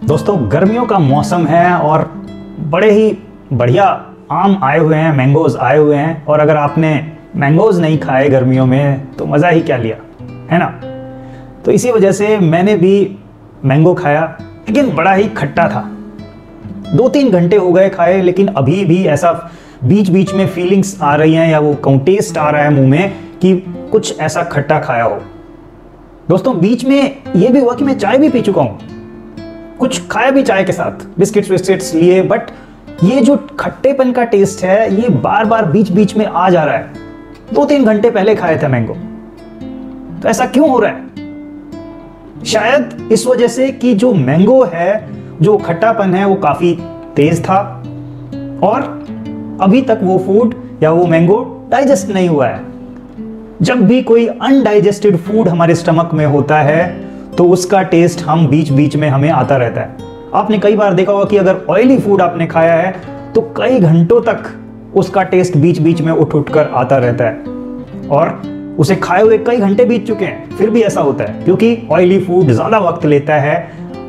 दोस्तों गर्मियों का मौसम है और बड़े ही बढ़िया आम आए हुए हैं, मैंगोज़ आए हुए हैं। और अगर आपने मैंगोज़ नहीं खाए गर्मियों में तो मज़ा ही क्या लिया, है ना। तो इसी वजह से मैंने भी मैंगो खाया, लेकिन बड़ा ही खट्टा था। 2-3 घंटे हो गए खाए, लेकिन अभी भी ऐसा बीच बीच में फीलिंग्स आ रही हैं या वो टेस्ट आ रहा है मुंह में कि कुछ ऐसा खट्टा खाया हो। दोस्तों बीच में ये भी हुआ कि मैं चाय भी पी चुका हूँ, कुछ खाया भी चाय के साथ, बिस्किट्स विस्किट्स लिए, बट ये जो खट्टेपन का टेस्ट है ये बार बार बीच बीच में आ जा रहा है। 2-3 घंटे पहले खाए थे मैंगो, तो ऐसा क्यों हो रहा है? शायद इस वजह से कि जो मैंगो है, जो खट्टापन है वो काफी तेज था और अभी तक वो फूड या वो मैंगो डाइजेस्ट नहीं हुआ है। जब भी कोई अनडाइजेस्टेड फूड हमारे स्टमक में होता है तो उसका टेस्ट हम बीच बीच में हमें आता रहता है। आपने कई बार देखा होगा कि अगर ऑयली फूड आपने खाया है तो कई घंटों तक उसका टेस्ट बीच बीच में उठ उठ कर आता रहता है और उसे खाए हुए कई घंटे बीत चुके हैं, फिर भी ऐसा होता है क्योंकि ऑयली फूड ज़्यादा वक्त लेता है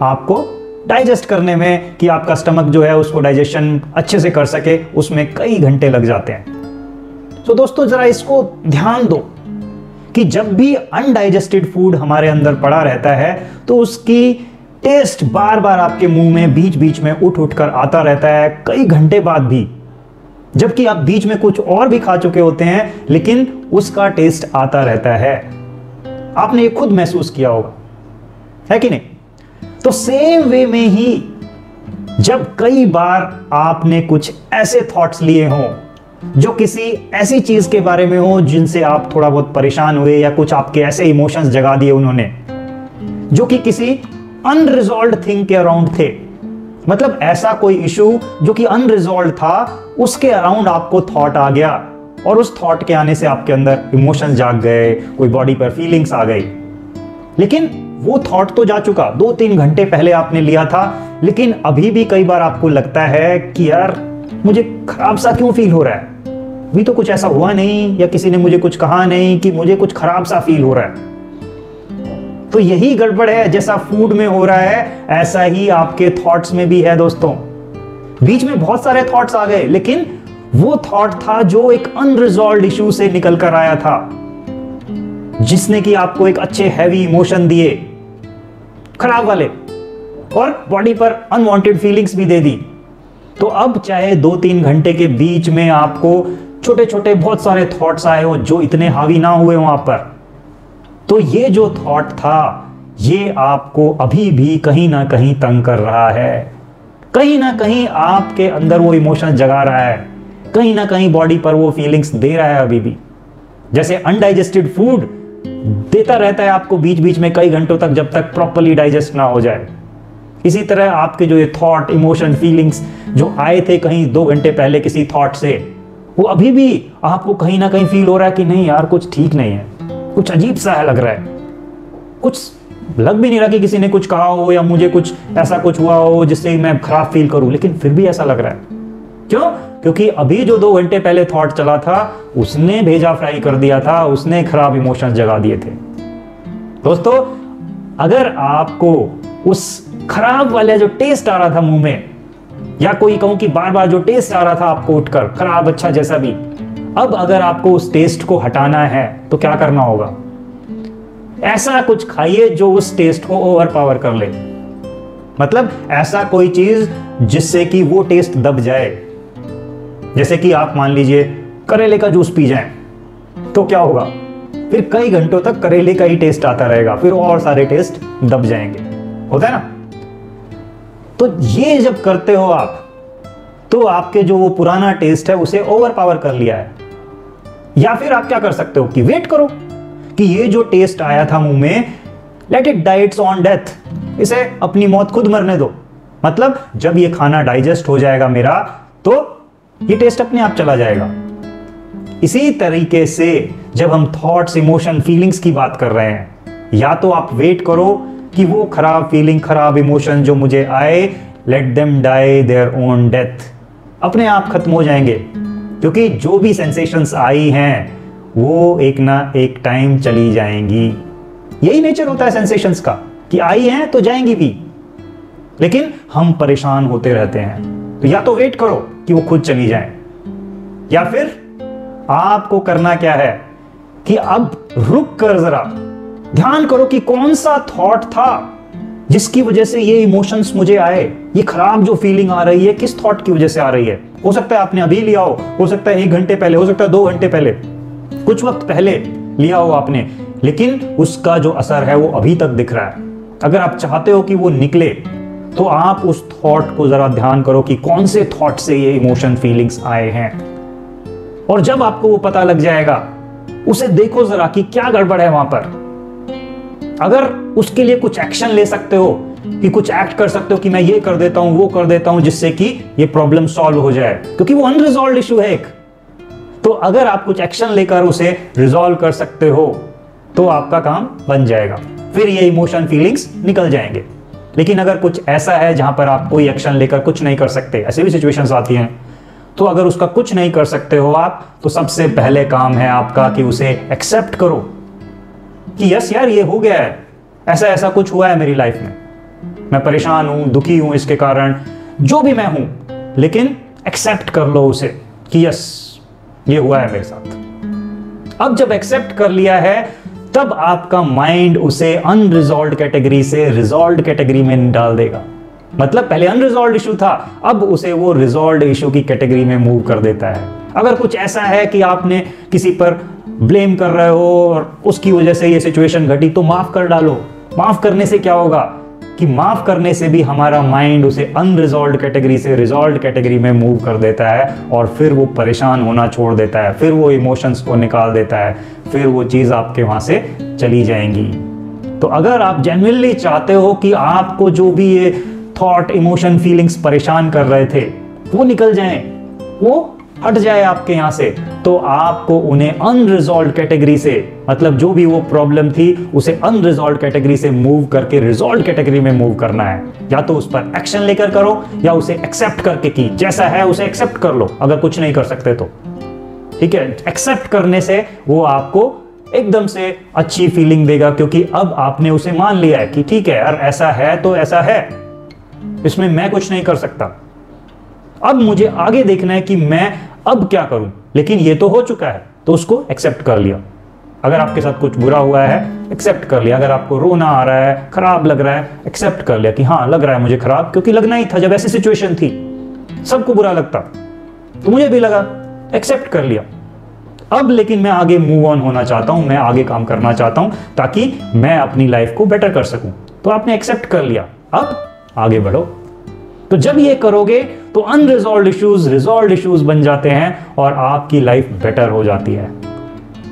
आपको डाइजेस्ट करने में, कि आपका स्टमक जो है उसको डाइजेशन अच्छे से कर सके, उसमें कई घंटे लग जाते हैं। तो दोस्तों ज़रा इसको ध्यान दो कि जब भी अनडाइजेस्टेड फूड हमारे अंदर पड़ा रहता है तो उसकी टेस्ट बार बार आपके मुंह में बीच बीच में उठ उठ कर आता रहता है कई घंटे बाद भी, जबकि आप बीच में कुछ और भी खा चुके होते हैं, लेकिन उसका टेस्ट आता रहता है। आपने ये खुद महसूस किया होगा, है कि नहीं? तो सेम वे में ही जब कई बार आपने कुछ ऐसे थॉट्स लिए हों जो किसी ऐसी चीज के बारे में हो जिनसे आप थोड़ा बहुत परेशान हुए, या कुछ आपके ऐसे इमोशंस जगा दिए उन्होंने जो कि किसी अनरिजॉल्व्ड थिंग के अराउंड थे, मतलब ऐसा कोई इशू जो कि अनरिजॉल्व्ड था, उसके अराउंड आपको थॉट आ गया और उस थॉट के आने से आपके अंदर इमोशंस जाग गए, कोई बॉडी पर फीलिंग्स आ गई। लेकिन वो थॉट तो जा चुका, 2-3 घंटे पहले आपने लिया था, लेकिन अभी भी कई बार आपको लगता है कि यार मुझे खराब सा क्यों फील हो रहा है, अभी तो कुछ ऐसा हुआ नहीं या किसी ने मुझे कुछ कहा नहीं कि मुझे कुछ खराब सा फील हो रहा है। तो यही गड़बड़ है, जैसा फूड में हो रहा है ऐसा ही आपके थॉट्स में भी है दोस्तों। बीच में बहुत सारे थॉट्स आ गए, लेकिन वो थॉट था जो एक अनरिजॉल्व्ड इशू से निकल कर आया था, जिसने कि आपको एक अच्छे हैवी इमोशन दिए, खराब वाले, और बॉडी पर अनवांटेड फीलिंग्स भी दे दी। तो अब चाहे 2-3 घंटे के बीच में आपको छोटे छोटे बहुत सारे थॉट्स आए हो जो इतने हावी ना हुए हो आप पर, तो ये जो थॉट था ये आपको अभी भी कहीं ना कहीं तंग कर रहा है, कहीं ना कहीं आपके अंदर वो इमोशन जगा रहा है, कहीं ना कहीं बॉडी पर वो फीलिंग्स दे रहा है अभी भी। जैसे अनडाइजेस्टेड फूड देता रहता है आपको बीच बीच में कई घंटों तक, जब तक प्रॉपर्ली डाइजेस्ट ना हो जाए। इसी तरह आपके जो ये थॉट, इमोशन, फीलिंग्स जो आए थे कहीं 2 घंटे पहले किसी थॉट से, वो अभी भी आपको कहीं ना कहीं फील हो रहा है कि नहीं यार कुछ ठीक नहीं है, कुछ अजीब सा लग रहा है, कुछ लग भी नहीं रहा कि किसी ने कुछ कहा हो या मुझे कुछ ऐसा कुछ हुआ हो जिससे मैं खराब फील करूं, लेकिन फिर भी ऐसा लग रहा है। क्यों? क्योंकि अभी जो 2 घंटे पहले थॉट चला था उसने भेजा फ्राई कर दिया था, उसने खराब इमोशंस जगा दिए थे। दोस्तों अगर आपको उस खराब वाला जो टेस्ट आ रहा था मुंह में, या कोई कहूं कि बार बार जो टेस्ट आ रहा था आपको उठकर, खराब अच्छा जैसा भी, अब अगर आपको उस टेस्ट को हटाना है तो क्या करना होगा? ऐसा कुछ खाइए जो उस टेस्ट को ओवर पावर कर ले, मतलब ऐसा कोई चीज जिससे कि वो टेस्ट दब जाए। जैसे कि आप मान लीजिए करेले का जूस पी जाएं, तो क्या होगा? फिर कई घंटों तक करेले का ही टेस्ट आता रहेगा, फिर और सारे टेस्ट दब जाएंगे, होता है ना। तो ये जब करते हो आप, तो आपके जो वो पुराना टेस्ट है उसे ओवर पावर कर लिया है। या फिर आप क्या कर सकते हो कि वेट करो कि ये जो टेस्ट आया था मुंह में, let it die its own death, इसे अपनी मौत खुद मरने दो। मतलब जब ये खाना डाइजेस्ट हो जाएगा मेरा, तो ये टेस्ट अपने आप चला जाएगा। इसी तरीके से जब हम थॉट्स, इमोशन, फीलिंग्स की बात कर रहे हैं, या तो आप वेट करो कि वो खराब फीलिंग, खराब इमोशन जो मुझे आए, let them die their own death, अपने आप खत्म हो जाएंगे। क्योंकि जो भी सेंसेशंस आई हैं वो एक ना एक टाइम चली जाएंगी। यही नेचर होता है सेंसेशंस का कि आई हैं तो जाएंगी भी। लेकिन हम परेशान होते रहते हैं। तो या तो वेट करो कि वो खुद चली जाए, या फिर आपको करना क्या है कि अब रुक कर जरा ध्यान करो कि कौन सा थॉट था जिसकी वजह से ये इमोशंस मुझे आए, ये खराब जो फीलिंग आ रही है किस थॉट की वजह से आ रही है। हो सकता है आपने अभी लिया हो सकता है 1 घंटे पहले, हो सकता है 2 घंटे पहले, कुछ वक्त पहले लिया हो आपने, लेकिन उसका जो असर है वो अभी तक दिख रहा है। अगर आप चाहते हो कि वो निकले तो आप उस थॉट को जरा ध्यान करो कि कौन से थॉट से ये इमोशन फीलिंग्स आए हैं। और जब आपको वो पता लग जाएगा, उसे देखो जरा कि क्या गड़बड़ है वहां पर। अगर उसके लिए कुछ एक्शन ले सकते हो, कि कुछ एक्ट कर सकते हो कि मैं ये कर देता हूं वो कर देता हूं जिससे कि ये प्रॉब्लम सॉल्व हो जाए, क्योंकि वो अनरिजॉल्व इशू है एक। तो अगर आप कुछ एक्शन लेकर उसे रिजॉल्व कर सकते हो तो आपका काम बन जाएगा, फिर ये इमोशन फीलिंग्स निकल जाएंगे। लेकिन अगर कुछ ऐसा है जहां पर आप कोई एक्शन लेकर कुछ नहीं कर सकते, ऐसे भी सिचुएशंस आती हैं, तो अगर उसका कुछ नहीं कर सकते हो आप, तो सबसे पहले काम है आपका कि उसे एक्सेप्ट करो कि यस यार ये हो गया है, ऐसा ऐसा कुछ हुआ है मेरी लाइफ में, मैं परेशान हूं, दुखी हूं इसके कारण, जो भी मैं हूं, लेकिन एक्सेप्ट कर लो उसे कि यस ये हुआ है मेरे साथ। अब जब एक्सेप्ट कर लिया है तब आपका माइंड उसे अनरिजॉल्व्ड कैटेगरी से रिजॉल्व्ड कैटेगरी में डाल देगा। मतलब पहले अनरिजॉल्व्ड इशू था, अब उसे वो रिजॉल्व्ड इशू की कैटेगरी में मूव कर देता है। अगर कुछ ऐसा है कि आपने किसी पर ब्लेम कर रहे हो और उसकी वजह से ये सिचुएशन घटी, तो माफ कर डालो। माफ करने से क्या होगा कि माफ करने से भी हमारा माइंड उसे अनरिजॉल्व्ड कैटेगरी से रिजॉल्व्ड कैटेगरी में मूव कर देता है, और फिर वो परेशान होना छोड़ देता है, फिर वो इमोशंस को निकाल देता है, फिर वो चीज आपके वहां से चली जाएंगी। तो अगर आप जेन्युइनली चाहते हो कि आपको जो भी ये थॉट, इमोशन, फीलिंग्स परेशान कर रहे थे वो निकल जाएं, वो हट जाए आपके यहां से, तो आपको उन्हें अनरिजॉल्व्ड कैटेगरी से, मतलब जो भी वो प्रॉब्लम थी उसे अनरिजॉल्व्ड कैटेगरी से मूव करके रिजॉल्व्ड कैटेगरी में मूव करना है। या तो उस पर एक्शन लेकर करो, या उसे एक्सेप्ट करके कि जैसा है उसे एक्सेप्ट कर लो, अगर कुछ नहीं कर सकते तो। ठीक है, एक्सेप्ट करने से वो आपको एकदम से अच्छी फीलिंग देगा, क्योंकि अब आपने उसे मान लिया है कि ठीक है यार ऐसा है तो ऐसा है, इसमें मैं कुछ नहीं कर सकता। अब मुझे आगे देखना है कि मैं अब क्या करूं, लेकिन ये तो हो चुका है, तो उसको एक्सेप्ट कर लिया। अगर आपके साथ कुछ बुरा हुआ है, एक्सेप्ट कर लिया। अगर आपको रोना आ रहा है, खराब लग रहा है, एक्सेप्ट कर लिया कि हाँ लग रहा है मुझे खराब, क्योंकि लगना ही था, जब ऐसी सिचुएशन थी सबको बुरा लगता तो मुझे भी लगा, एक्सेप्ट कर लिया। अब लेकिन मैं आगे मूव ऑन होना चाहता हूं, मैं आगे काम करना चाहता हूं ताकि मैं अपनी लाइफ को बेटर कर सकूं। तो आपने एक्सेप्ट कर लिया, अब आगे बढ़ो। तो जब ये करोगे तो अनरिजॉल्व्ड इश्यूज रिजॉल्व्ड इश्यूज बन जाते हैं और आपकी लाइफ बेटर हो जाती है।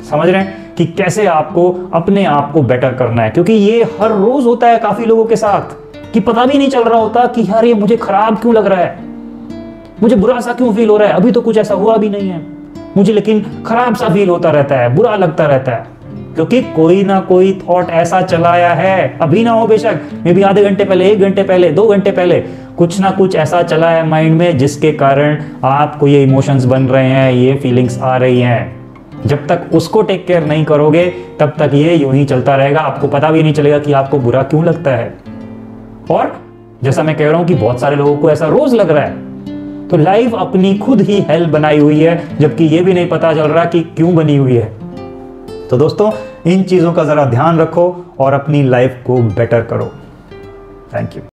समझ रहे हैं कि कैसे आपको अपने आप को बेटर करना है, क्योंकि ये हर रोज होता है काफी लोगों के साथ कि पता भी नहीं चल रहा होता कि यार ये मुझे खराब क्यों लग रहा है, मुझे बुरा सा क्यों फील हो रहा है, अभी तो कुछ ऐसा हुआ भी नहीं है मुझे, लेकिन खराब सा फील होता रहता है, बुरा लगता रहता है, क्योंकि कोई ना कोई थॉट ऐसा चलाया है, अभी ना हो बेशक, मे बी आधे घंटे पहले, 1 घंटे पहले, 2 घंटे पहले, कुछ ना कुछ ऐसा चला है माइंड में जिसके कारण आपको ये इमोशंस बन रहे हैं, ये फीलिंग्स आ रही हैं। जब तक उसको टेक केयर नहीं करोगे तब तक ये यूं ही चलता रहेगा, आपको पता भी नहीं चलेगा कि आपको बुरा क्यों लगता है। और जैसा मैं कह रहा हूं कि बहुत सारे लोगों को ऐसा रोज लग रहा है, तो लाइफ अपनी खुद ही हेल बनाई हुई है, जबकि ये भी नहीं पता चल रहा कि क्यों बनी हुई है। तो दोस्तों इन चीजों का जरा ध्यान रखो और अपनी लाइफ को बेटर करो। Thank you.